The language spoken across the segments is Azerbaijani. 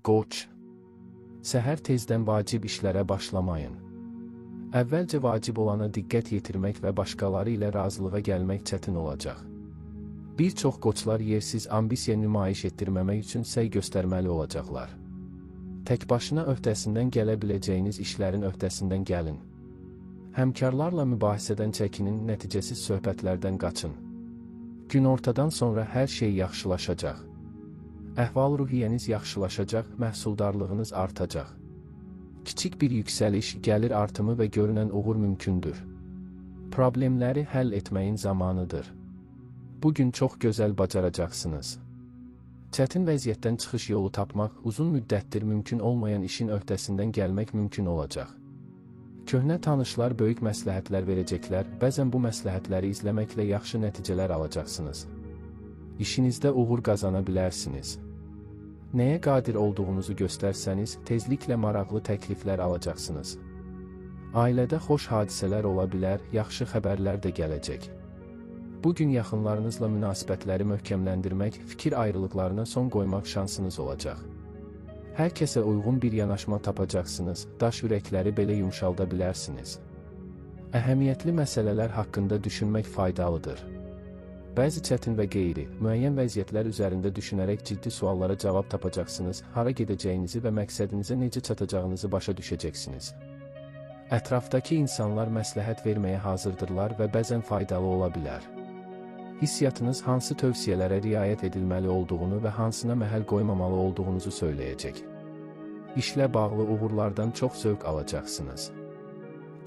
Qoç. Səhər tezdən vacib işlərə başlamayın. Əvvəlcə vacib olana diqqət yetirmək və başqaları ilə razılığa gəlmək çətin olacaq. Bir çox qoçlar yersiz ambisiya nümayiş etdirməmək üçün səy göstərməli olacaqlar. Tək başına öhdəsindən gələ biləcəyiniz işlərin öhdəsindən gəlin. Həmkarlarla mübahisədən çəkinin, nəticəsiz söhbətlərdən qaçın. Günortadan sonra hər şey yaxşılaşacaq. Əhval-ruhiyyəniz yaxşılaşacaq, məhsuldarlığınız artacaq. Kiçik bir yüksəliş, gəlir artımı və görünən uğur mümkündür. Problemləri həll etməyin zamanıdır. Bugün çox gözəl bacaracaqsınız. Çətin vəziyyətdən çıxış yolu tapmaq, uzun müddətdir mümkün olmayan işin öhdəsindən gəlmək mümkün olacaq. Köhnə tanışlar böyük məsləhətlər verəcəklər, bəzən bu məsləhətləri izləməklə yaxşı nəticələr alacaqsınız. İşinizdə uğur qazana bilərsiniz. Nəyə qadir olduğunuzu göstərsəniz, tezliklə maraqlı təkliflər alacaqsınız. Ailədə xoş hadisələr ola bilər, yaxşı xəbərlər də gələcək. Bugün yaxınlarınızla münasibətləri möhkəmləndirmək, fikir ayrılıqlarına son qoymaq şansınız olacaq. Hər kəsə uyğun bir yanaşma tapacaqsınız, daş ürəkləri belə yumşalda bilərsiniz. Əhəmiyyətli məsələlər haqqında düşünmək faydalıdır. Bəzi çətin və qeyri-müəyyən vəziyyətlər üzərində düşünərək ciddi suallara cavab tapacaqsınız, hara gedəcəyinizi və məqsədinizə necə çatacağınızı başa düşəcəksiniz. Ətrafdakı insanlar məsləhət verməyə hazırdırlar və bəzən faydalı ola bilər. Hissiyatınız hansı tövsiyələrə riayət edilməli olduğunu və hansına məhəl qoymamalı olduğunuzu söyləyəcək. İşlə bağlı uğurlardan çox zövq alacaqsınız.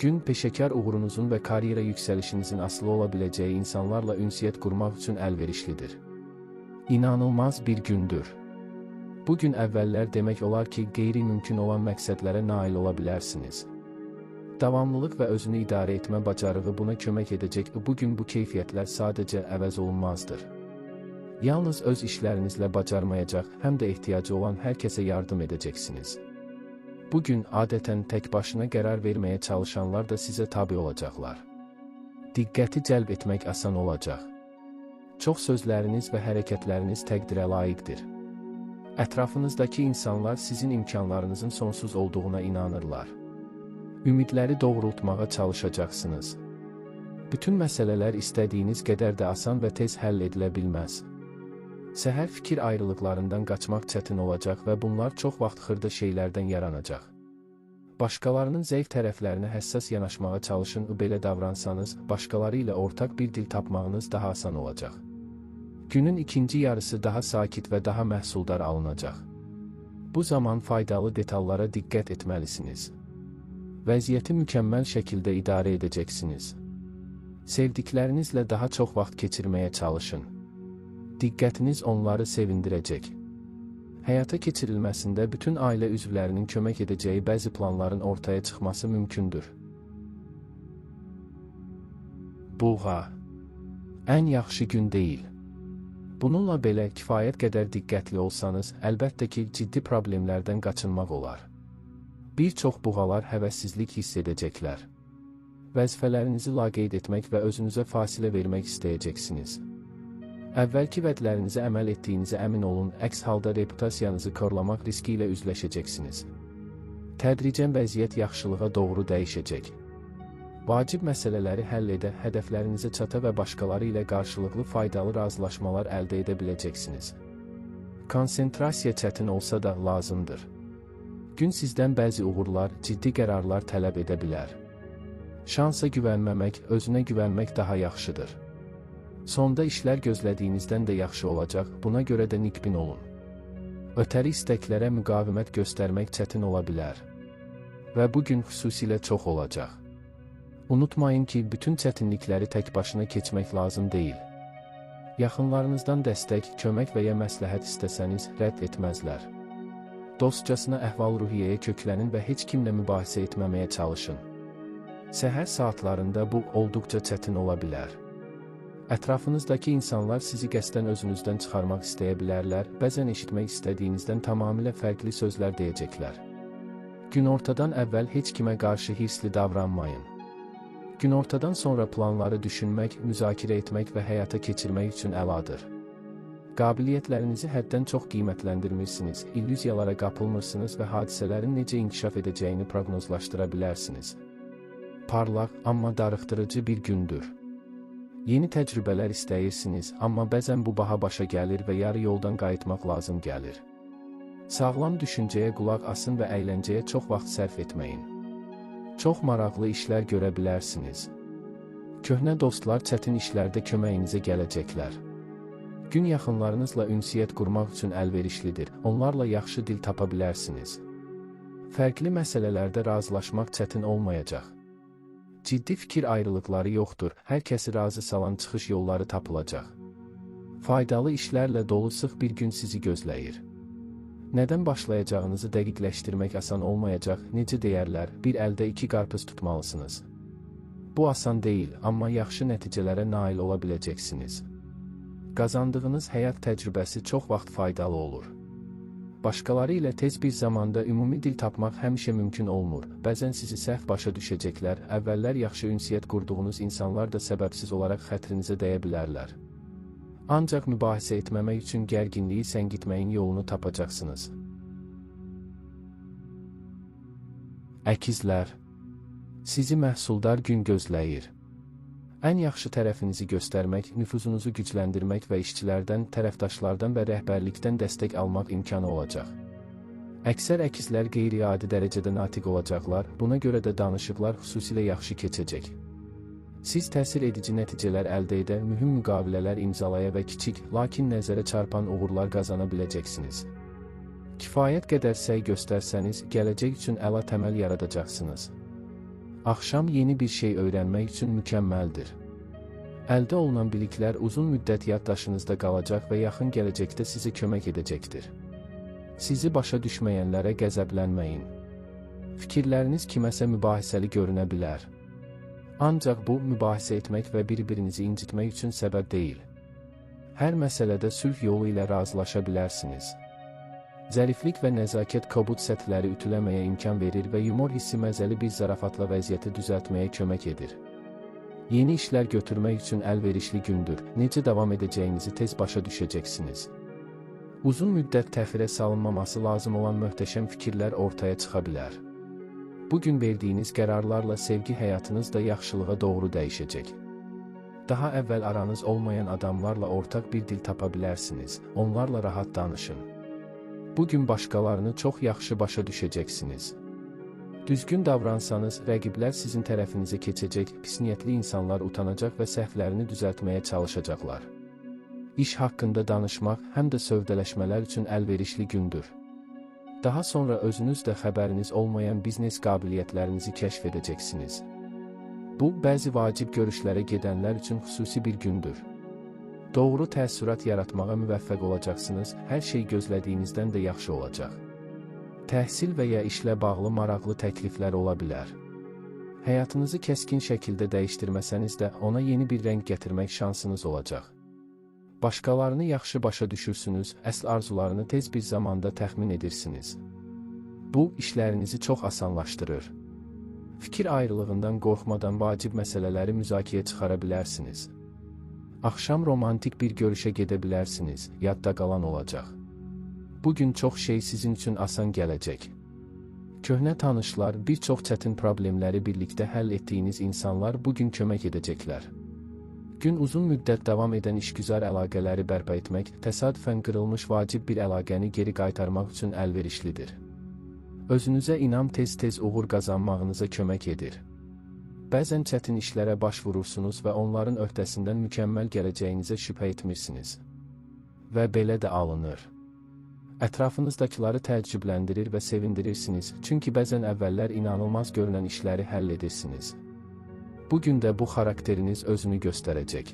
Gün peşəkar uğurunuzun və karyera yüksəlişinizin asılı ola biləcəyi insanlarla ünsiyyət qurmaq üçün əlverişlidir. İnanılmaz bir gündür. Bugün əvvəllər demək olar ki, qeyri-mümkün olan məqsədlərə nail ola bilərsiniz. Davamlılıq və özünü idarə etmə bacarığı buna kömək edəcək. Bugün bu keyfiyyətlər sadəcə əvəz olunmazdır. Yalnız öz işlərinizlə bacarmayacaq, həm də ehtiyacı olan hər kəsə yardım edəcəksiniz. Bugün adətən tək başına qərar verməyə çalışanlar da sizə tabe olacaqlar. Diqqəti cəlb etmək asan olacaq. Çox sözləriniz və hərəkətləriniz təqdirə layiqdir. Ətrafınızdakı insanlar sizin imkanlarınızın sonsuz olduğuna inanırlar. Ümidləri doğrultmağa çalışacaqsınız. Bütün məsələlər istədiyiniz qədər də asan və tez həll edilə bilməz. Səhər fikir ayrılıqlarından qaçmaq çətin olacaq və bunlar çox vaxt xırda şeylərdən yaranacaq. Başqalarının zəif tərəflərinə həssas yanaşmağa çalışın, belə davransanız, başqaları ilə ortaq bir dil tapmağınız daha asan olacaq. Günün ikinci yarısı daha sakit və daha məhsuldar alınacaq. Bu zaman faydalı detallara diqqət etməlisiniz. Vəziyyəti mükəmməl şəkildə idarə edəcəksiniz. Sevdiklərinizlə daha çox vaxt keçirməyə çalışın. Diqqətiniz onları sevindirəcək. Həyata keçirilməsində bütün ailə üzvlərinin kömək edəcəyi bəzi planların ortaya çıxması mümkündür. Buğa. Ən yaxşı gün deyil. Bununla belə kifayət qədər diqqətli olsanız, əlbəttə ki, ciddi problemlərdən qaçınmaq olar. Bir çox buğalar həvəssizlik hiss edəcəklər. Vəzifələrinizi laqeyd etmək və özünüzə fasilə vermək istəyəcəksiniz. Əvvəlki vədlərinizə əməl etdiyinizə əmin olun, əks halda reputasiyanızı korlamaq riski ilə üzləşəcəksiniz. Tədricən vəziyyət yaxşılığa doğru dəyişəcək. Vacib məsələləri həll edə, hədəflərinizə çata və başqaları ilə qarşılıqlı faydalı razılaşmalar əldə edə biləcəksiniz. Konsentrasiya çətin olsa da lazımdır. Gün sizdən bəzi uğurlar, ciddi qərarlar tələb edə bilər. Şansa güvənməmək, özünə güvənmək daha yaxşıdır. Sonda işlər gözlədiyinizdən də yaxşı olacaq, buna görə də nikbin olun. Ötəri istəklərə müqavimət göstərmək çətin ola bilər. Və bugün xüsusilə çox olacaq. Unutmayın ki, bütün çətinlikləri tək başına keçmək lazım deyil. Yaxınlarınızdan dəstək, kömək və ya məsləhət istəsəniz, rədd etməzlər. Dostcasına əhval-ruhiyyəyə köklənin və heç kimlə mübahisə etməməyə çalışın. Səhər saatlarında bu olduqca çətin ola bilər. Ətrafınızdakı insanlar sizi qəsdən özünüzdən çıxarmaq istəyə bilərlər, bəzən eşitmək istədiyinizdən tamamilə fərqli sözlər deyəcəklər. Günortadan əvvəl heç kimə qarşı hirsli davranmayın. Günortadan sonra planları düşünmək, müzakirə etmək və həyata keçirmək üçün əladır. Qabiliyyətlərinizi həddən çox qiymətləndirmirsiniz, illüziyalara qapılmırsınız və hadisələrin necə inkişaf edəcəyini proqnozlaşdıra bilərsiniz. Parlaq, amma darıxdırıcı bir gündür. Yeni təcrübələr istəyirsiniz, amma bəzən bu baha başa gəlir və yarı yoldan qayıtmaq lazım gəlir. Sağlam düşüncəyə qulaq asın və əyləncəyə çox vaxt sərf etməyin. Çox maraqlı işlər görə bilərsiniz. Köhnə dostlar çətin işlərdə köməyinizə gələcəklər. Gün yaxınlarınızla ünsiyyət qurmaq üçün əlverişlidir, onlarla yaxşı dil tapa bilərsiniz. Fərqli məsələlərdə razılaşmaq çətin olmayacaq. Ciddi fikir ayrılıqları yoxdur, hər kəsi razı salan çıxış yolları tapılacaq. Faydalı işlərlə dolu sıx bir gün sizi gözləyir. Nədən başlayacağınızı dəqiqləşdirmək asan olmayacaq, necə deyərlər, bir əldə iki qarpız tutmalısınız. Bu asan deyil, amma yaxşı nəticələrə nail ola biləcəksiniz. Qazandığınız həyat təcrübəsi çox vaxt faydalı olur. Başqaları ilə tez bir zamanda ümumi dil tapmaq həmişə mümkün olmur. Bəzən sizi səhv başa düşəcəklər, əvvəllər yaxşı ünsiyyət qurduğunuz insanlar da səbəbsiz olaraq xətrinizə dəyə bilərlər. Ancaq mübahisə etməmək üçün gərginliyi səngitməyin yolunu tapacaqsınız. Əkizlər, sizi məhsuldar gün gözləyir. Ən yaxşı tərəfinizi göstərmək, nüfuzunuzu gücləndirmək və işçilərdən, tərəfdaşlardan və rəhbərlikdən dəstək almaq imkanı olacaq. Əksər əkizlər qeyri-adi dərəcədə natiq olacaqlar, buna görə də danışıqlar xüsusilə yaxşı keçəcək. Siz təsir edici nəticələr əldə edə, mühüm müqavilələr imzalaya və kiçik, lakin nəzərə çarpan uğurlar qazana biləcəksiniz. Kifayət qədər səy göstərsəniz, gələcək üçün əla təməl yaradacaqsınız. Axşam yeni bir şey öyrənmək üçün mükəmməldir. Əldə olunan biliklər uzun müddət yaddaşınızda qalacaq və yaxın gələcəkdə sizə kömək edəcəkdir. Sizi başa düşməyənlərə qəzəblənməyin. Fikirləriniz kiməsə mübahisəli görünə bilər. Ancaq bu, mübahisə etmək və bir-birinizi incitmək üçün səbəb deyil. Hər məsələdə sülh yolu ilə razılaşa bilərsiniz. Zəriflik və nəzakət kobud səthləri ütüləməyə imkan verir və yumor hissi məzəli bir zarafatla vəziyyəti düzəltməyə kömək edir. Yeni işlər götürmək üçün əlverişli gündür, necə davam edəcəyinizi tez başa düşəcəksiniz. Uzun müddət təxirə salınmaması lazım olan möhtəşəm fikirlər ortaya çıxa bilər. Bugün verdiyiniz qərarlarla sevgi həyatınız da yaxşılığa doğru dəyişəcək. Daha əvvəl aranız olmayan adamlarla ortaq bir dil tapa bilərsiniz, onlarla rahat danışın. Bugün başqalarını çox yaxşı başa düşəcəksiniz. Düzgün davransanız, rəqiblər sizin tərəfinizə keçəcək, pis niyyətli insanlar utanacaq və səhvlərini düzəltməyə çalışacaqlar. İş haqqında danışmaq, həm də sövdələşmələr üçün əlverişli gündür. Daha sonra özünüz də xəbəriniz olmayan biznes qabiliyyətlərinizi kəşf edəcəksiniz. Bu, bəzi vacib görüşlərə gedənlər üçün xüsusi bir gündür. Doğru təəssürat yaratmağa müvəffəq olacaqsınız, hər şey gözlədiyinizdən də yaxşı olacaq. Təhsil və ya işlə bağlı maraqlı təkliflər ola bilər. Həyatınızı kəskin şəkildə dəyişdirməsəniz də ona yeni bir rəng gətirmək şansınız olacaq. Başqalarını yaxşı başa düşürsünüz, əsl arzularını tez bir zamanda təxmin edirsiniz. Bu, işlərinizi çox asanlaşdırır. Fikir ayrılığından qorxmadan vacib məsələləri müzakirəyə çıxara bilərsiniz. Axşam romantik bir görüşə gedə bilərsiniz, yadda qalan olacaq. Bugün çox şey sizin üçün asan gələcək. Köhnə tanışlar, bir çox çətin problemləri birlikdə həll etdiyiniz insanlar bugün kömək edəcəklər. Gün uzun müddət davam edən işgüzar əlaqələri bərpa etmək, təsadüfən qırılmış vacib bir əlaqəni geri qaytarmaq üçün əlverişlidir. Özünüzə inam tez-tez uğur qazanmağınıza kömək edir. Bəzən çətin işlərə baş vurursunuz və onların öhdəsindən mükəmməl gələcəyinizə şübhə etmirsiniz. Və belə də alınır. Ətrafınızdakıları təəccübləndirir və sevindirirsiniz, çünki bəzən əvvəllər inanılmaz görünən işləri həll edirsiniz. Bugün də bu xarakteriniz özünü göstərəcək.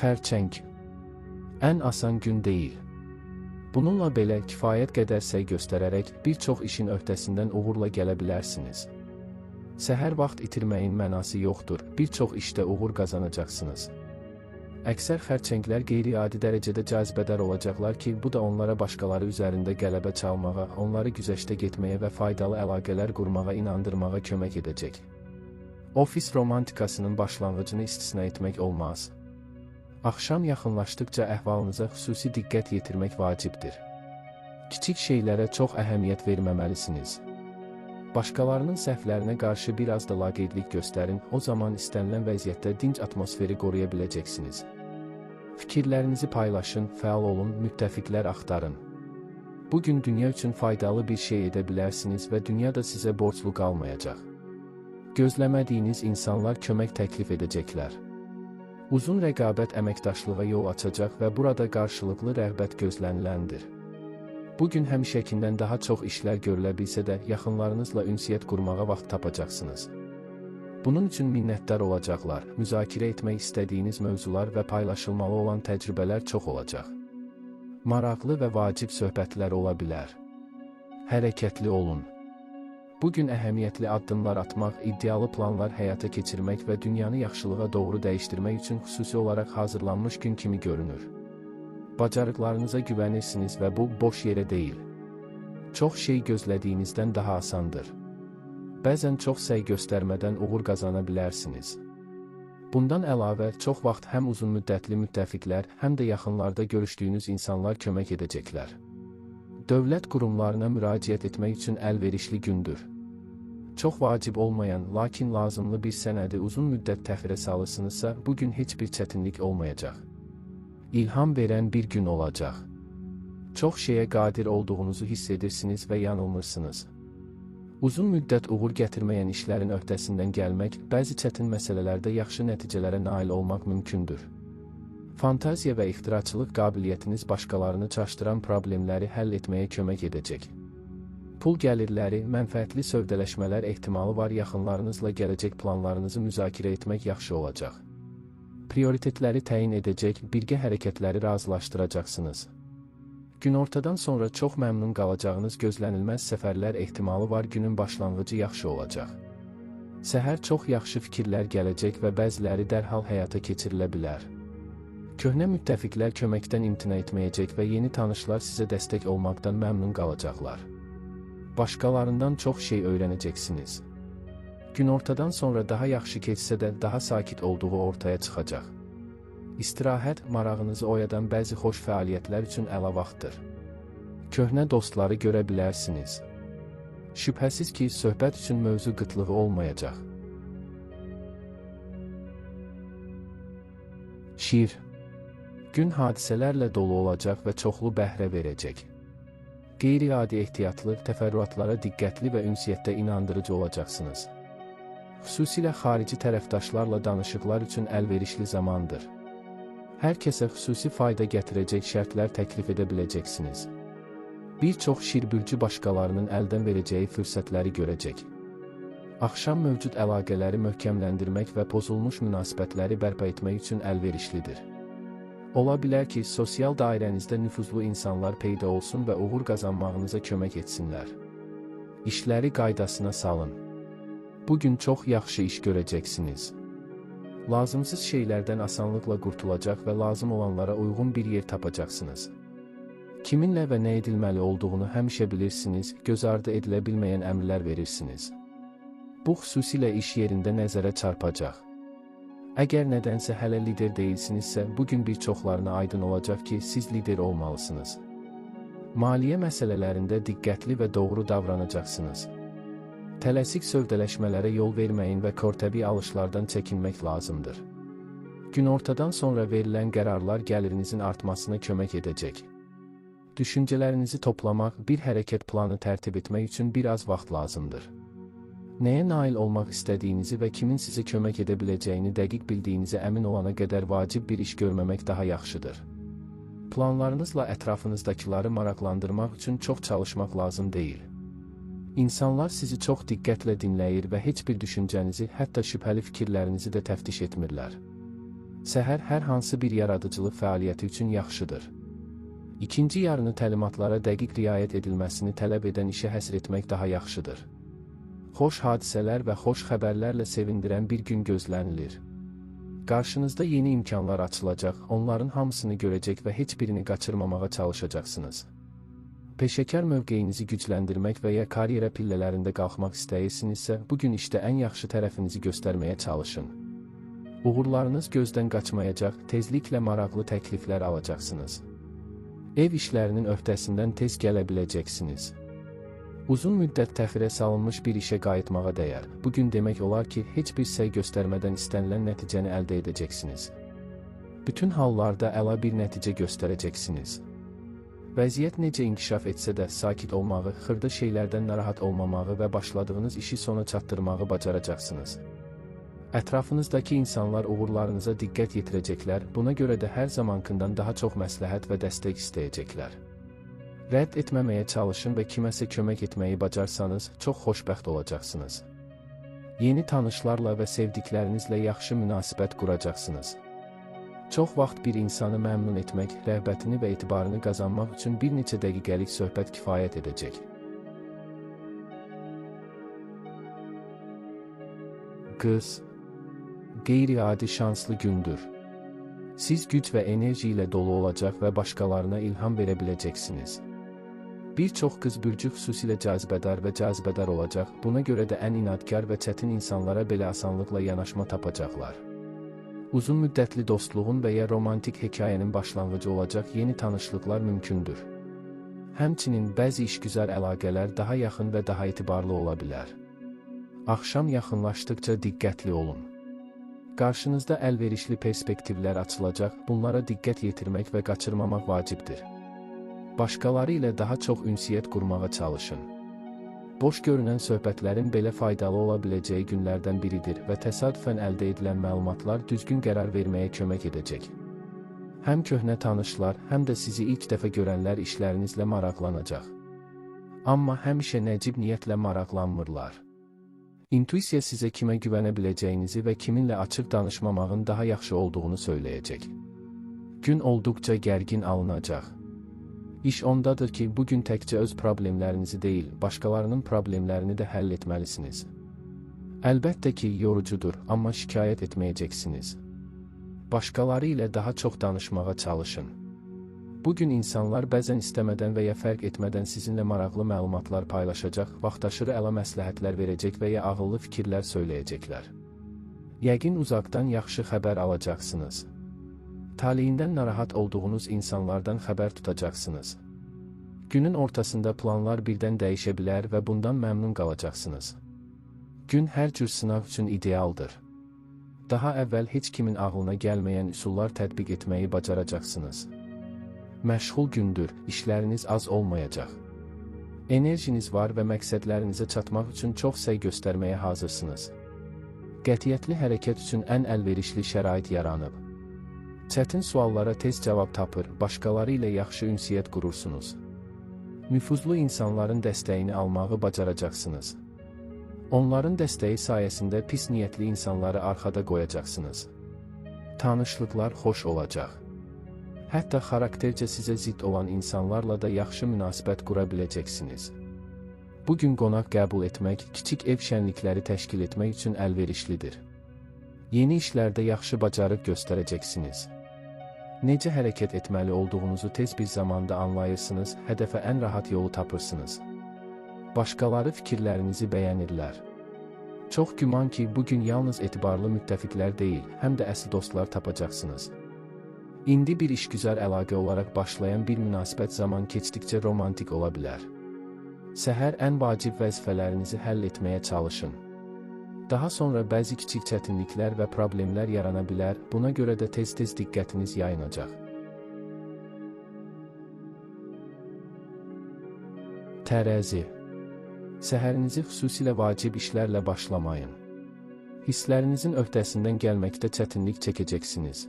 Xərçəng. Ən asan gün deyil. Bununla belə kifayət qədər səy göstərərək bir çox işin öhdəsindən uğurla gələ bilərsiniz. Səhər vaxt itirməyin mənası yoxdur, bir çox işdə uğur qazanacaqsınız. Əksər xərçənglər qeyri-adi dərəcədə cazibədar olacaqlar ki, bu da onlara başqaları üzərində qələbə çalmağa, onları güzəştə getməyə və faydalı əlaqələr qurmağa inandırmağa kömək edəcək. Ofis romantikasının başlanğıcını istisna etmək olmaz. Axşam yaxınlaşdıqca əhvalınıza xüsusi diqqət yetirmək vacibdir. Kiçik şeylərə çox əhəmiyyət verməməlisiniz. Başqalarının səhvlərinə qarşı biraz da laqeydlik göstərin, o zaman istənilən vəziyyətdə dinc atmosferi qoruya biləcəksiniz. Fikirlərinizi paylaşın, fəal olun, müttəfiqlər axtarın. Bugün dünya üçün faydalı bir şey edə bilərsiniz və dünya da sizə borclu qalmayacaq. Gözləmədiyiniz insanlar kömək təklif edəcəklər. Uzun rəqabət əməkdaşlığa yol açacaq və burada qarşılıqlı rəğbət gözləniləndir. Bugün həmişəkindən daha çox işlər görülə bilsə də, yaxınlarınızla ünsiyyət qurmağa vaxt tapacaqsınız. Bunun üçün minnətdar olacaqlar, müzakirə etmək istədiyiniz mövzular və paylaşılmalı olan təcrübələr çox olacaq. Maraqlı və vacib söhbətlər ola bilər. Hərəkətli olun. Bugün əhəmiyyətli addımlar atmaq, iddialı planlar həyata keçirmək və dünyanı yaxşılığa doğru dəyişdirmək üçün xüsusi olaraq hazırlanmış gün kimi görünür. Bacarıqlarınıza güvənirsiniz və bu, boş yerə deyil. Çox şey gözlədiyinizdən daha asandır. Bəzən çox səy göstərmədən uğur qazana bilərsiniz. Bundan əlavə, çox vaxt həm uzun müddətli müttəfiqlər, həm də yaxınlarda görüşdüyünüz insanlar kömək edəcəklər. Dövlət qurumlarına müraciət etmək üçün əlverişli gündür. Çox vacib olmayan, lakin lazımlı bir sənədi uzun müddət təxirə salırsınızsa, bugün heç bir çətinlik olmayacaq. İlham verən bir gün olacaq. Çox şeyə qadir olduğunuzu hiss edirsiniz və yanılmırsınız. Uzun müddət uğur gətirməyən işlərin öhdəsindən gəlmək, bəzi çətin məsələlərdə yaxşı nəticələrə nail olmaq mümkündür. Fantaziya və ixtiraçılıq qabiliyyətiniz başqalarını çaşdıran problemləri həll etməyə kömək edəcək. Pul gəlirləri, mənfəətli sövdələşmələr ehtimalı var, yaxınlarınızla gələcək planlarınızı müzakirə etmək yaxşı olacaq. Prioritetləri təyin edəcək, birgə hərəkətləri razılaşdıracaqsınız. Günortadan sonra çox məmnun qalacağınız gözlənilməz səfərlər ehtimalı var, günün başlanğıcı yaxşı olacaq. Səhər çox yaxşı fikirlər gələcək və bəziləri dərhal həyata keçirilə bilər. Köhnə müttəfiqlər köməkdən imtina etməyəcək və yeni tanışlar sizə dəstək olmaqdan məmnun qalacaqlar. Başqalarından çox şey öyrənəcəksiniz. Günortadan sonra daha yaxşı keçsə də daha sakit olduğu ortaya çıxacaq. İstirahət, marağınızı oyadan bəzi xoş fəaliyyətlər üçün əla vaxtdır. Köhnə dostları görə bilərsiniz. Şübhəsiz ki, söhbət üçün mövzu qıtlığı olmayacaq. Şiir. Gün hadisələrlə dolu olacaq və çoxlu bəhrə verəcək. Qeyri-adi ehtiyatlı, təfərrüatlara diqqətli və ünsiyyətdə inandırıcı olacaqsınız. Xüsusilə xarici tərəfdaşlarla danışıqlar üçün əlverişli zamandır. Hər kəsə xüsusi fayda gətirəcək şərtlər təklif edə biləcəksiniz. Bir çox şirbülcü başqalarının əldən verəcəyi fürsətləri görəcək. Axşam mövcud əlaqələri möhkəmləndirmək və pozulmuş münasibətləri bərpa etmək üçün əlverişlidir. Ola bilər ki, sosial dairənizdə nüfuzlu insanlar peyda olsun və uğur qazanmağınıza kömək etsinlər. İşləri qaydasına salın. Bugün çox yaxşı iş görəcəksiniz. Lazımsız şeylərdən asanlıqla qurtulacaq və lazım olanlara uyğun bir yer tapacaqsınız. Kiminlə və nə edilməli olduğunu həmişə bilirsiniz, göz ardı edilə bilməyən əmrlər verirsiniz. Bu xüsusilə iş yerində nəzərə çarpacaq. Əgər nədənsə hələ lider deyilsinizsə, bugün bir çoxlarına aydın olacaq ki, siz lider olmalısınız. Maliyyə məsələlərində diqqətli və doğru davranacaqsınız. Tələsik sövdələşmələrə yol verməyin və kortəbi alışlardan çəkinmək lazımdır. Günortadan sonra verilən qərarlar gəlirinizin artmasına kömək edəcək. Düşüncələrinizi toplamaq, bir hərəkət planı tərtib etmək üçün biraz vaxt lazımdır. Nəyə nail olmaq istədiyinizi və kimin sizə kömək edə biləcəyini dəqiq bildiyinizə əmin olana qədər vacib bir iş görməmək daha yaxşıdır. Planlarınızla ətrafınızdakiları maraqlandırmaq üçün çox çalışmaq lazım deyil. İnsanlar sizi çox diqqətlə dinləyir və heç bir düşüncənizi, hətta şübhəli fikirlərinizi də təftiş etmirlər. Səhər hər hansı bir yaradıcılıq fəaliyyəti üçün yaxşıdır. İkinci yarını təlimatlara dəqiq riayət edilməsini tələb edən işə həsr etmək daha yaxşıdır. Xoş hadisələr və xoş xəbərlərlə sevindirən bir gün gözlənilir. Qarşınızda yeni imkanlar açılacaq, onların hamısını görəcək və heç birini qaçırmamağa çalışacaqsınız. Peşəkar mövqeyinizi gücləndirmək və ya karyera pillələrində qalxmaq istəyirsinizsə, bugün işdə ən yaxşı tərəfinizi göstərməyə çalışın. Uğurlarınız gözdən qaçmayacaq, tezliklə maraqlı təkliflər alacaqsınız. Ev işlərinin öhdəsindən tez gələ biləcəksiniz. Uzun müddət təxirə salınmış bir işə qayıtmağa dəyər. Bugün demək olar ki, heç bir səy göstərmədən istənilən nəticəni əldə edəcəksiniz. Bütün hallarda əla bir nəticə göstərəcəksiniz. Vəziyyət necə inkişaf etsə də sakit olmağı, xırda şeylərdən narahat olmamağı və başladığınız işi sona çatdırmağı bacaracaqsınız. Ətrafınızdakı insanlar uğurlarınıza diqqət yetirəcəklər, buna görə də hər zamankından daha çox məsləhət və dəstək istəyəcəklər. Rədd etməməyə çalışın və kiməsə kömək etməyi bacarsanız, çox xoşbəxt olacaqsınız. Yeni tanışlarla və sevdiklərinizlə yaxşı münasibət quracaqsınız. Çox vaxt bir insanı məmnun etmək, rəğbətini və etibarını qazanmaq üçün bir neçə dəqiqəlik söhbət kifayət edəcək. Qız, qeyri-adi şanslı gündür. Siz güc və enerji ilə dolu olacaq və başqalarına ilham verə biləcəksiniz. Bir çox qız bürcü xüsusilə cazibədar və cazibədar olacaq, buna görə də ən inadkar və çətin insanlara belə asanlıqla yanaşma tapacaqlar. Uzun müddətli dostluğun və ya romantik hekayənin başlanğıcı olacaq yeni tanışlıqlar mümkündür. Həmçinin bəzi işgüzar əlaqələr daha yaxın və daha etibarlı ola bilər. Axşam yaxınlaşdıqca diqqətli olun. Qarşınızda əlverişli perspektivlər açılacaq, bunlara diqqət yetirmək və qaçırmamaq vacibdir. Başqaları ilə daha çox ünsiyyət qurmağa çalışın. Boş görünən söhbətlərin belə faydalı ola biləcəyi günlərdən biridir və təsadüfən əldə edilən məlumatlar düzgün qərar verməyə kömək edəcək. Həm köhnə tanışlar, həm də sizi ilk dəfə görənlər işlərinizlə maraqlanacaq. Amma həmişə nəcib niyyətlə maraqlanmırlar. İntuisiya sizə kimə güvənə biləcəyinizi və kiminlə açıq danışmamağın daha yaxşı olduğunu söyləyəcək. Gün olduqca gərgin alınacaq. İş ondadır ki, bugün təkcə öz problemlərinizi deyil, başqalarının problemlərini də həll etməlisiniz. Əlbəttə ki, yorucudur, amma şikayət etməyəcəksiniz. Başqaları ilə daha çox danışmağa çalışın. Bugün insanlar bəzən istəmədən və ya fərq etmədən sizinlə maraqlı məlumatlar paylaşacaq, vaxtaşırı əla məsləhətlər verəcək və ya ağıllı fikirlər söyləyəcəklər. Yəqin uzaqdan yaxşı xəbər alacaqsınız. Taleyindən narahat olduğunuz insanlardan xəbər tutacaqsınız. Günün ortasında planlar birdən dəyişə bilər və bundan məmnun qalacaqsınız. Gün hər cür sınaq üçün idealdır. Daha əvvəl heç kimin ağlına gəlməyən üsullar tətbiq etməyi bacaracaqsınız. Məşğul gündür, işləriniz az olmayacaq. Enerjiniz var və məqsədlərinizə çatmaq üçün çox səy göstərməyə hazırsınız. Qətiyyətli hərəkət üçün ən əlverişli şərait yaranıb. Çətin suallara tez cavab tapır, başqaları ilə yaxşı ünsiyyət qurursunuz. Nüfuzlu insanların dəstəyini almağı bacaracaqsınız. Onların dəstəyi sayəsində pis niyyətli insanları arxada qoyacaqsınız. Tanışlıqlar xoş olacaq. Hətta xaraktercə sizə zidd olan insanlarla da yaxşı münasibət qura biləcəksiniz. Bugün qonaq qəbul etmək, kiçik ev şənlikləri təşkil etmək üçün əlverişlidir. Yeni işlərdə yaxşı bacarıq göstərəcəksiniz. Necə hərəkət etməli olduğunuzu tez bir zamanda anlayırsınız, hədəfə ən rahat yolu tapırsınız. Başqaları fikirlərinizi bəyənirlər. Çox güman ki, bugün yalnız etibarlı müttəfiqlər deyil, həm də əsl dostlar tapacaqsınız. İndi bir işgüzar əlaqə olaraq başlayan bir münasibət zaman keçdikcə romantik ola bilər. Səhər ən vacib vəzifələrinizi həll etməyə çalışın. Daha sonra bəzi kiçik çətinliklər və problemlər yarana bilər, buna görə də tez-tez diqqətiniz yayınacaq. Tərəzi. Səhərinizi xüsusilə vacib işlərlə başlamayın. Hisslərinizin öhdəsindən gəlməkdə çətinlik çəkəcəksiniz.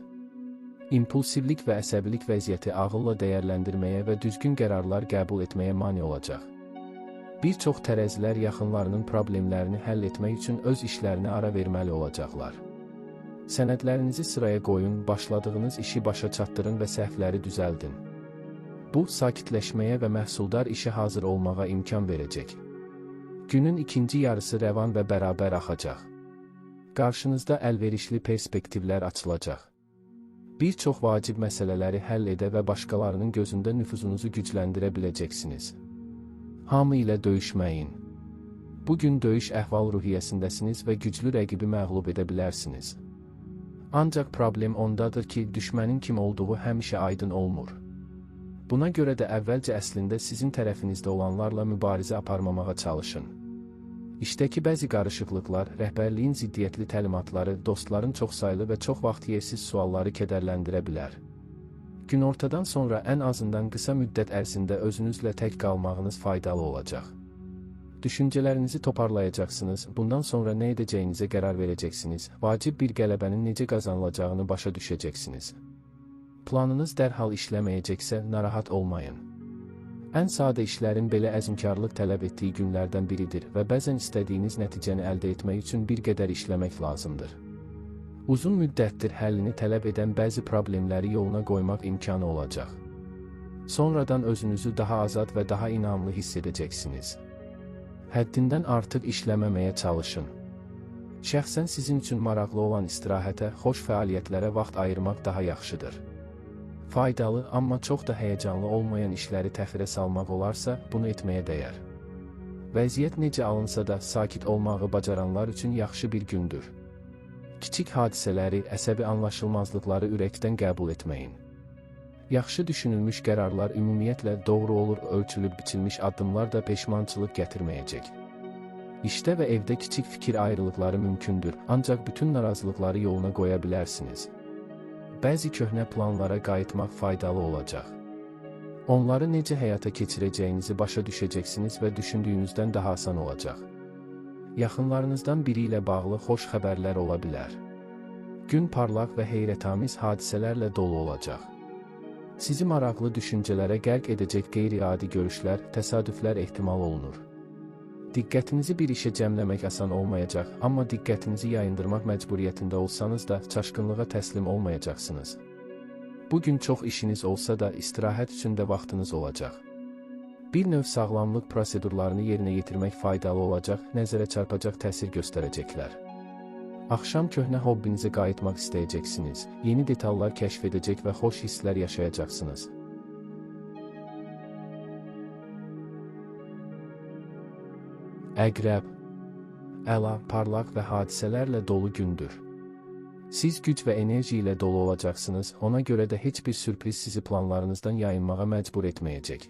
İmpulsivlik və əsəbilik vəziyyəti ağılla dəyərləndirməyə və düzgün qərarlar qəbul etməyə mane olacaq. Bir çox tərəzilər yaxınlarının problemlərini həll etmək üçün öz işlərinə ara verməli olacaqlar. Sənədlərinizi sıraya qoyun, başladığınız işi başa çatdırın və səhvləri düzəldin. Bu, sakitləşməyə və məhsuldar işə hazır olmağa imkan verəcək. Günün ikinci yarısı rəvan və bərabər axacaq. Qarşınızda əlverişli perspektivlər açılacaq. Bir çox vacib məsələləri həll edə və başqalarının gözündə nüfuzunuzu gücləndirə biləcəksiniz. Hamı ilə döyüşməyin. Bugün döyüş əhval-ruhiyyəsindəsiniz və güclü rəqibi məğlub edə bilərsiniz. Ancaq problem ondadır ki, düşmənin kim olduğu həmişə aydın olmur. Buna görə də əvvəlcə əslində sizin tərəfinizdə olanlarla mübarizə aparmamağa çalışın. İşdəki bəzi qarışıqlıqlar, rəhbərliyin ziddiyyətli təlimatları, dostların çoxsaylı və çox vaxt yersiz sualları kədərləndirə bilər. Günortadan sonra ən azından qısa müddət ərzində özünüzlə tək qalmağınız faydalı olacaq. Düşüncələrinizi toparlayacaqsınız, bundan sonra nə edəcəyinizə qərar verəcəksiniz, vacib bir qələbənin necə qazanılacağını başa düşəcəksiniz. Planınız dərhal işləməyəcəksə, narahat olmayın. Ən sadə işlərin belə əzmkarlıq tələb etdiyi günlərdən biridir və bəzən istədiyiniz nəticəni əldə etmək üçün bir qədər işləmək lazımdır. Uzun müddətdir həllini tələb edən bəzi problemləri yoluna qoymaq imkanı olacaq. Sonradan özünüzü daha azad və daha inamlı hiss edəcəksiniz. Həddindən artıq işləməməyə çalışın. Şəxsən sizin üçün maraqlı olan istirahətə, xoş fəaliyyətlərə vaxt ayırmaq daha yaxşıdır. Faydalı, amma çox da həyəcanlı olmayan işləri təxirə salmaq olarsa, bunu etməyə dəyər. Vəziyyət necə alınsa da, sakit olmağı bacaranlar üçün yaxşı bir gündür. Kiçik hadisələri, əsəbi anlaşılmazlıqları ürəkdən qəbul etməyin. Yaxşı düşünülmüş qərarlar ümumiyyətlə doğru olur, ölçülüb biçilmiş addımlar da peşmançılıq gətirməyəcək. İşdə və evdə kiçik fikir ayrılıqları mümkündür, ancaq bütün narazılıqları yoluna qoya bilərsiniz. Bəzi köhnə planlara qayıtmaq faydalı olacaq. Onları necə həyata keçirəcəyinizi başa düşəcəksiniz və düşündüyünüzdən daha asan olacaq. Yaxınlarınızdan biri ilə bağlı xoş xəbərlər ola bilər. Gün parlaq və heyrətamiz hadisələrlə dolu olacaq. Sizi maraqlı düşüncələrə qərq edəcək qeyri-adi görüşlər, təsadüflər ehtimal olunur. Diqqətinizi bir işə cəmləmək asan olmayacaq, amma diqqətinizi yayındırmaq məcburiyyətində olsanız da çaşqınlığa təslim olmayacaqsınız. Bugün çox işiniz olsa da istirahət üçün də vaxtınız olacaq. Bir növ sağlamlıq prosedurlarını yerinə yetirmək faydalı olacaq, nəzərə çarpacaq təsir göstərəcəklər. Axşam köhnə hobbinizə qayıtmaq istəyəcəksiniz, yeni detallar kəşf edəcək və xoş hisslər yaşayacaqsınız. Əqrəb, əla, parlaq və hadisələrlə dolu gündür. Siz güc və enerji ilə dolu olacaqsınız, ona görə də heç bir sürpriz sizi planlarınızdan yayınmağa məcbur etməyəcək.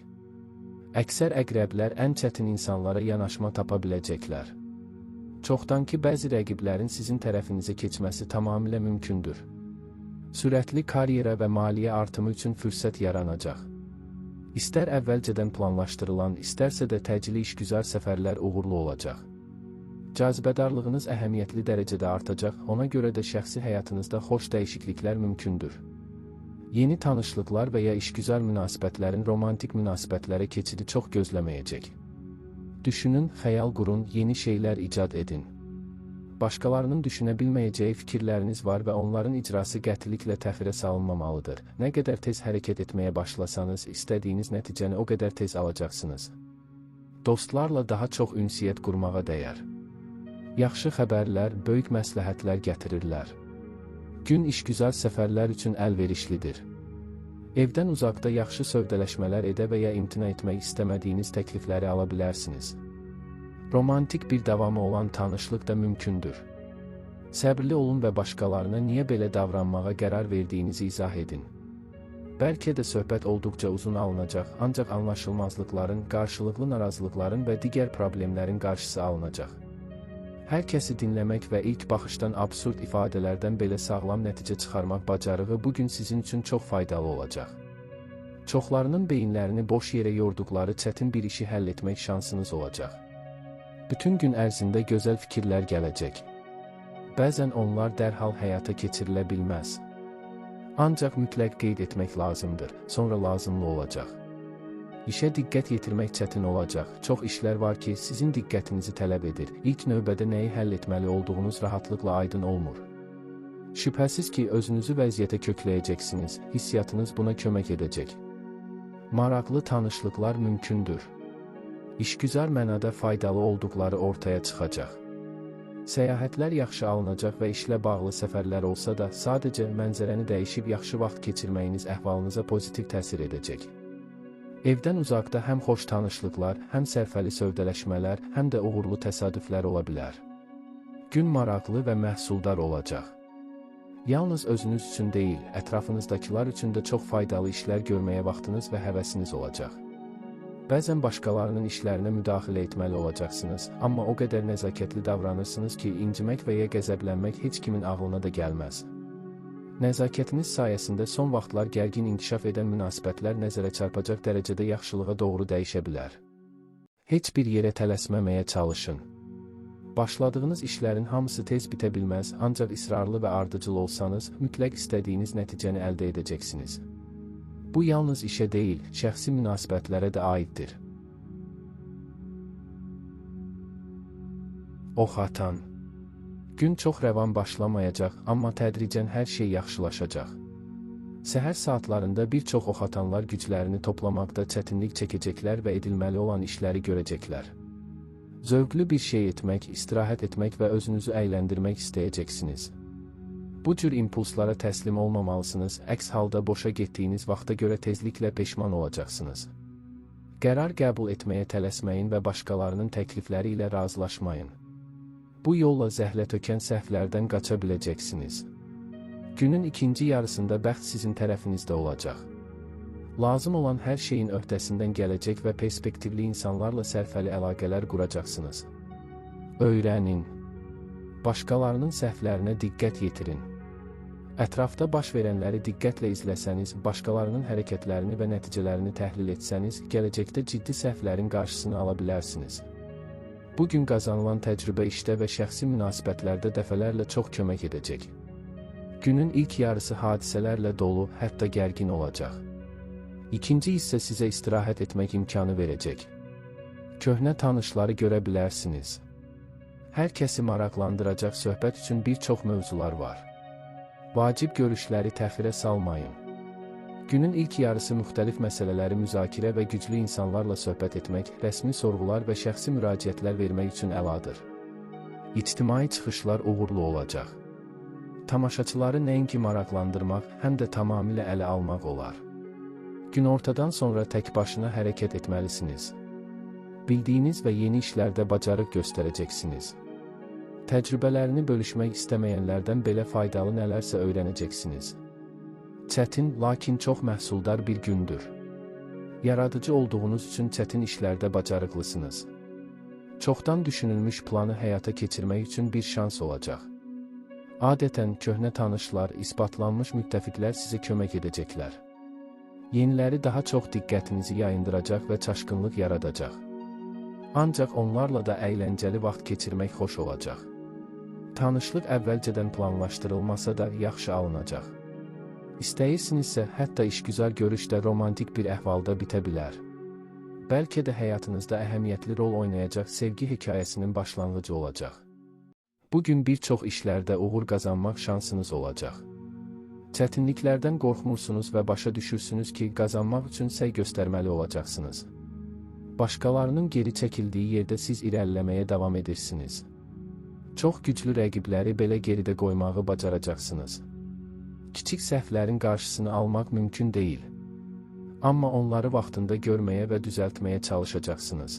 Əksər əqrəblər ən çətin insanlara yanaşma tapa biləcəklər. Çoxdan ki, bəzi rəqiblərin sizin tərəfinizə keçməsi tamamilə mümkündür. Sürətli karyera və maliyyə artımı üçün fürsət yaranacaq. İstər əvvəlcədən planlaşdırılan, istərsə də təcili işgüzar səfərlər uğurlu olacaq. Cazibədarlığınız əhəmiyyətli dərəcədə artacaq, ona görə də şəxsi həyatınızda xoş dəyişikliklər mümkündür. Yeni tanışlıqlar və ya işgüzar münasibətlərin romantik münasibətlərə keçidi çox gözləməyəcək. Düşünün, xəyal qurun, yeni şeylər icad edin. Başqalarının düşünə bilməyəcəyi fikirləriniz var və onların icrası qətiliklə təxirə salınmamalıdır. Nə qədər tez hərəkət etməyə başlasanız, istədiyiniz nəticəni o qədər tez alacaqsınız. Dostlarla daha çox ünsiyyət qurmağa dəyər. Yaxşı xəbərlər, böyük məsləhətlər gətirirlər. Gün işgüzar səfərlər üçün əlverişlidir. Evdən uzaqda yaxşı sövdələşmələr edə və ya imtina etmək istəmədiyiniz təklifləri ala bilərsiniz. Romantik bir davamı olan tanışlıq da mümkündür. Səbirli olun və başqalarına niyə belə davranmağa qərar verdiyinizi izah edin. Bəlkə də söhbət olduqca uzun alınacaq, ancaq anlaşılmazlıqların, qarşılıqlı narazılıqların və digər problemlərin qarşısı alınacaq. Hər kəsi dinləmək və ilk baxışdan absurd ifadələrdən belə sağlam nəticə çıxarmaq bacarığı bugün sizin üçün çox faydalı olacaq. Çoxlarının beyinlərini boş yerə yorduqları çətin bir işi həll etmək şansınız olacaq. Bütün gün ərzində gözəl fikirlər gələcək. Bəzən onlar dərhal həyata keçirilə bilməz. Ancaq mütləq qeyd etmək lazımdır, sonra lazımlı olacaq. İşə diqqət yetirmək çətin olacaq. Çox işlər var ki, sizin diqqətinizi tələb edir. İlk növbədə nəyi həll etməli olduğunuz rahatlıqla aydın olmur. Şübhəsiz ki, özünüzü vəziyyətə kökləyəcəksiniz, hissiyatınız buna kömək edəcək. Maraqlı tanışlıqlar mümkündür. İşgüzar mənada faydalı olduqları ortaya çıxacaq. Səyahətlər yaxşı alınacaq və işlə bağlı səfərlər olsa da, sadəcə mənzərəni dəyişib yaxşı vaxt keçirməyiniz əhvalınıza pozitiv təsir edəcək. Evdən uzaqda həm xoş tanışlıqlar, həm sərfəli sövdələşmələr, həm də uğurlu təsadüflər ola bilər. Gün maraqlı və məhsuldar olacaq. Yalnız özünüz üçün deyil, ətrafınızdakılar üçün də çox faydalı işlər görməyə vaxtınız və həvəsiniz olacaq. Bəzən başqalarının işlərinə müdaxilə etməli olacaqsınız, amma o qədər nəzakətli davranırsınız ki, incimək və ya qəzəblənmək heç kimin ağlına da gəlməz. Nəzakətiniz sayəsində son vaxtlar gərgin inkişaf edən münasibətlər nəzərə çarpacaq dərəcədə yaxşılığa doğru dəyişə bilər. Heç bir yerə tələsməməyə çalışın. Başladığınız işlərin hamısı tez bitə bilməz, ancaq israrlı və ardıcıl olsanız, mütləq istədiyiniz nəticəni əldə edəcəksiniz. Bu yalnız işə deyil, şəxsi münasibətlərə də aiddir. Ox atan. Gün çox rəvan başlamayacaq, amma tədricən hər şey yaxşılaşacaq. Səhər saatlarında bir çox ox atanlar güclərini toplamaqda çətinlik çəkəcəklər və edilməli olan işləri görəcəklər. Zövqlü bir şey etmək, istirahət etmək və özünüzü əyləndirmək istəyəcəksiniz. Bu cür impulslara təslim olmamalısınız, əks halda boşa getdiyiniz vaxta görə tezliklə peşman olacaqsınız. Qərar qəbul etməyə tələsməyin və başqalarının təklifləri ilə razılaşmayın. Bu yolla zəhlətökən səhvlərdən qaça biləcəksiniz. Günün ikinci yarısında bəxt sizin tərəfinizdə olacaq. Lazım olan hər şeyin öhdəsindən gələcək və perspektivli insanlarla sərfəli əlaqələr quracaqsınız. Öyrənin. Başqalarının səhvlərinə diqqət yetirin. Ətrafda baş verənləri diqqətlə izləsəniz, başqalarının hərəkətlərini və nəticələrini təhlil etsəniz, gələcəkdə ciddi səhvlərin qarşısını ala bilərsiniz. Bugün qazanılan təcrübə işdə və şəxsi münasibətlərdə dəfələrlə çox kömək edəcək. Günün ilk yarısı hadisələrlə dolu, hətta gərgin olacaq. İkinci hissə sizə istirahət etmək imkanı verəcək. Köhnə tanışları görə bilərsiniz. Hər kəsi maraqlandıracaq söhbət üçün bir çox mövzular var. Vacib görüşləri təxirə salmayın. Günün ilk yarısı müxtəlif məsələləri müzakirə və güclü insanlarla söhbət etmək, rəsmi sorğular və şəxsi müraciətlər vermək üçün əladır. İctimai çıxışlar uğurlu olacaq. Tamaşaçıları nəinki maraqlandırmaq, həm də tamamilə ələ almaq olar. Günortadan sonra tək başına hərəkət etməlisiniz. Bildiyiniz və yeni işlərdə bacarıq göstərəcəksiniz. Təcrübələrini bölüşmək istəməyənlərdən belə faydalı nələrsə öyrənəcəksiniz. Çətin, lakin çox məhsuldar bir gündür. Yaradıcı olduğunuz üçün çətin işlərdə bacarıqlısınız. Çoxdan düşünülmüş planı həyata keçirmək üçün bir şans olacaq. Adətən, köhnə tanışlar, isbatlanmış müttəfiqlər sizə kömək edəcəklər. Yeniləri daha çox diqqətinizi yayındıracaq və çaşqınlıq yaradacaq. Ancaq onlarla da əyləncəli vaxt keçirmək xoş olacaq. Tanışlıq əvvəlcədən planlaşdırılmasa da yaxşı alınacaq. İstəyirsinizsə, hətta işgüzar görüş də romantik bir əhvalda bitə bilər. Bəlkə də həyatınızda əhəmiyyətli rol oynayacaq sevgi hekayəsinin başlanğıcı olacaq. Bugün bir çox işlərdə uğur qazanmaq şansınız olacaq. Çətinliklərdən qorxmursunuz və başa düşürsünüz ki, qazanmaq üçün səy göstərməli olacaqsınız. Başqalarının geri çəkildiyi yerdə siz irəliləməyə davam edirsiniz. Çox güclü rəqibləri belə geridə qoymağı bacaracaqsınız. Kiçik səhvlərin qarşısını almaq mümkün deyil. Amma onları vaxtında görməyə və düzəltməyə çalışacaqsınız.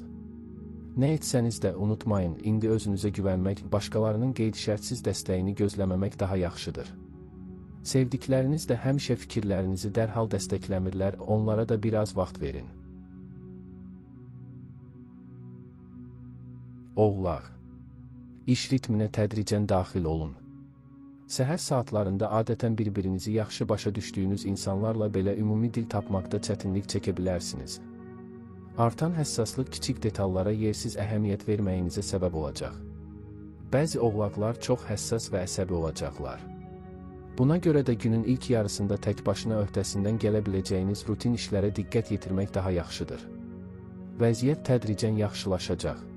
Nə etsəniz də unutmayın, indi özünüzə güvənmək, başqalarının qeyd-şərtsiz dəstəyini gözləməmək daha yaxşıdır. Sevdikləriniz də həmişə fikirlərinizi dərhal dəstəkləmirlər, onlara da biraz vaxt verin. Oğlaq. İş ritminə tədricən daxil olun. Səhər saatlarında adətən bir-birinizi yaxşı başa düşdüyünüz insanlarla belə ümumi dil tapmaqda çətinlik çəkə bilərsiniz. Artan həssaslıq kiçik detallara yersiz əhəmiyyət verməyinizə səbəb olacaq. Bəzi oğlaqlar çox həssas və əsəbi olacaqlar. Buna görə də günün ilk yarısında tək başına öhdəsindən gələ biləcəyiniz rutin işlərə diqqət yetirmək daha yaxşıdır. Vəziyyət tədricən yaxşılaşacaq.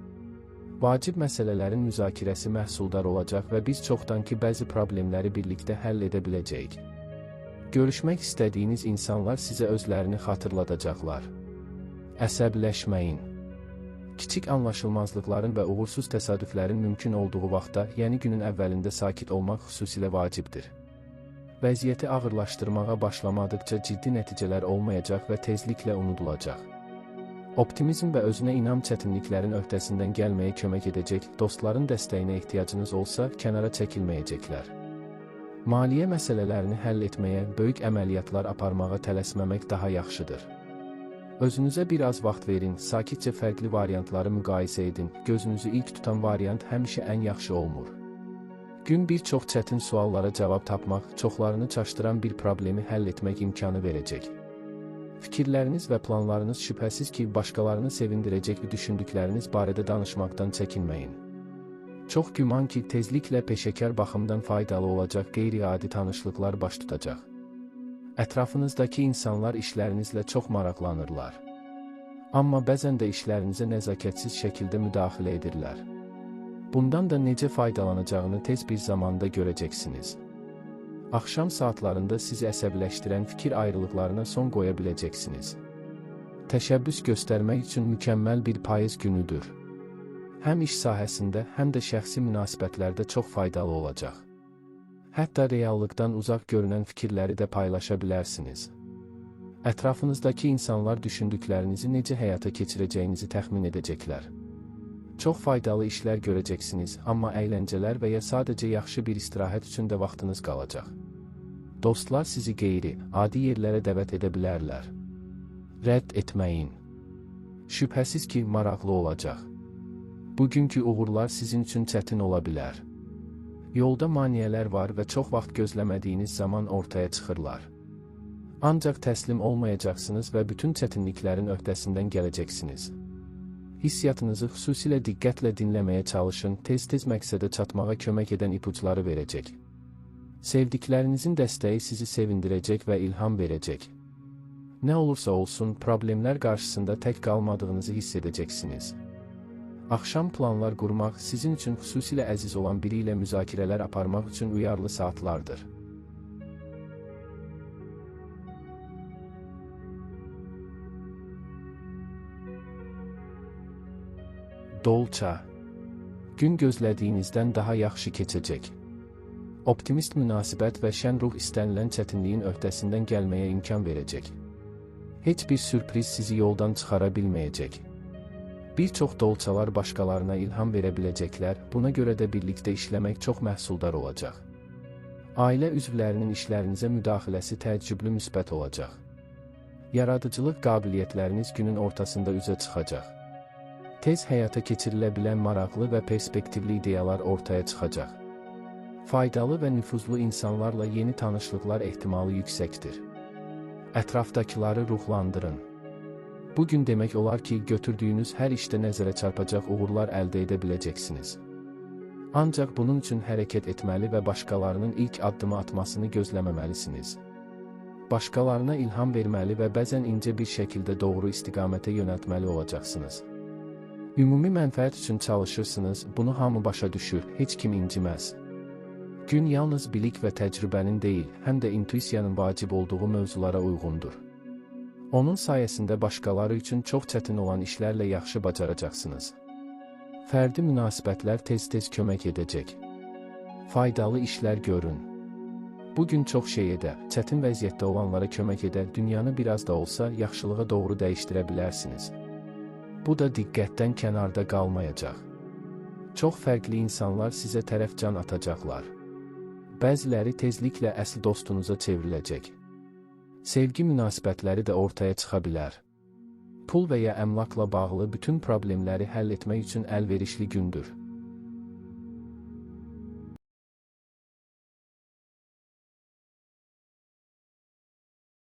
Vacib məsələlərin müzakirəsi məhsuldar olacaq və biz çoxdankı bəzi problemləri birlikdə həll edə biləcəyik. Görüşmək istədiyiniz insanlar sizə özlərini xatırladacaqlar. Əsəbləşməyin. Kiçik anlaşılmazlıqların və uğursuz təsadüflərin mümkün olduğu vaxtda, yəni günün əvvəlində sakit olmaq xüsusilə vacibdir. Vəziyyəti ağırlaşdırmağa başlamadıqca ciddi nəticələr olmayacaq və tezliklə unudulacaq. Optimizm və özünə inam çətinliklərin öhdəsindən gəlməyə kömək edəcək, dostların dəstəyinə ehtiyacınız olsa, kənara çəkilməyəcəklər. Maliyyə məsələlərini həll etməyə, böyük əməliyyatlar aparmağa tələsməmək daha yaxşıdır. Özünüzə bir az vaxt verin, sakitcə fərqli variantları müqayisə edin, gözünüzü ilk tutan variant həmişə ən yaxşı olmur. Gün bir çox çətin suallara cavab tapmaq, çoxlarını çaşdıran bir problemi həll etmək imkanı verəcək. Fikirləriniz və planlarınız şübhəsiz ki, başqalarını sevindirəcək düşündükləriniz barədə danışmaqdan çəkinməyin. Çox güman ki, tezliklə peşəkar baxımdan faydalı olacaq qeyri-adi tanışlıqlar baş tutacaq. Ətrafınızdakı insanlar işlərinizlə çox maraqlanırlar. Amma bəzən də işlərinizə nəzakətsiz şəkildə müdaxilə edirlər. Bundan da necə faydalanacağını tez bir zamanda görəcəksiniz. Axşam saatlarında sizi əsəbləşdirən fikir ayrılıqlarına son qoya biləcəksiniz. Təşəbbüs göstərmək üçün mükəmməl bir payız günüdür. Həm iş sahəsində, həm də şəxsi münasibətlərdə çox faydalı olacaq. Hətta reallıqdan uzaq görünən fikirləri də paylaşa bilərsiniz. Ətrafınızdakı insanlar düşündüklərinizi necə həyata keçirəcəyinizi təxmin edəcəklər. Çox faydalı işlər görəcəksiniz, amma əyləncələr və ya sadəcə yaxşı bir istirahət üçün də vaxtınız qalacaq. Dostlar sizi qeyri-adi yerlərə dəvət edə bilərlər. Rədd etməyin. Şübhəsiz ki, maraqlı olacaq. Bugünkü uğurlar sizin üçün çətin ola bilər. Yolda maneələr var və çox vaxt gözləmədiyiniz zaman ortaya çıxırlar. Ancaq təslim olmayacaqsınız və bütün çətinliklərin öhdəsindən gələcəksiniz. Hissiyatınızı xüsusilə diqqətlə dinləməyə çalışın, tez-tez məqsədə çatmağa kömək edən ipuçları verəcək. Sevdiklərinizin dəstəyi sizi sevindirəcək və ilham verəcək. Nə olursa olsun, problemlər qarşısında tək qalmadığınızı hiss edəcəksiniz. Axşam planlar qurmaq sizin üçün xüsusilə əziz olan biri ilə müzakirələr aparmaq üçün uyarlı saatlardır. Dolça. Gün gözlədiyinizdən daha yaxşı keçəcək. Optimist münasibət və şən ruh istənilən çətinliyin öhdəsindən gəlməyə imkan verəcək. Heç bir sürpriz sizi yoldan çıxara bilməyəcək. Bir çox dolçalar başqalarına ilham verə biləcəklər, buna görə də birlikdə işləmək çox məhsuldar olacaq. Ailə üzvlərinin işlərinizə müdaxiləsi təəccüblü müsbət olacaq. Yaradıcılıq qabiliyyətləriniz günün ortasında üzə çıxacaq. Tez həyata keçirilə bilən maraqlı və perspektivli ideyalar ortaya çıxacaq. Faydalı və nüfuzlu insanlarla yeni tanışlıqlar ehtimalı yüksəkdir. Ətrafdakıları ruhlandırın. Bugün demək olar ki, götürdüyünüz hər işdə nəzərə çarpacaq uğurlar əldə edə biləcəksiniz. Ancaq bunun üçün hərəkət etməli və başqalarının ilk addımı atmasını gözləməməlisiniz. Başqalarına ilham verməli və bəzən incə bir şəkildə doğru istiqamətə yönəltməli olacaqsınız. Ümumi mənfəət üçün çalışırsınız, bunu hamı başa düşür, heç kim inciməz. Gün yalnız bilik və təcrübənin deyil, həm də intuisiyanın vacib olduğu mövzulara uyğundur. Onun sayəsində başqaları üçün çox çətin olan işlərlə yaxşı bacaracaqsınız. Fərdi münasibətlər tez-tez kömək edəcək. Faydalı işlər görün. Bugün çox şey edə, çətin vəziyyətdə olanlara kömək edə, dünyanı biraz da olsa yaxşılığa doğru dəyişdirə bilərsiniz. Bu da diqqətdən kənarda qalmayacaq. Çox fərqli insanlar sizə tərəf can atacaqlar. Bəziləri tezliklə əsl dostunuza çevriləcək. Sevgi münasibətləri də ortaya çıxa bilər. Pul və ya əmlakla bağlı bütün problemləri həll etmək üçün əlverişli gündür.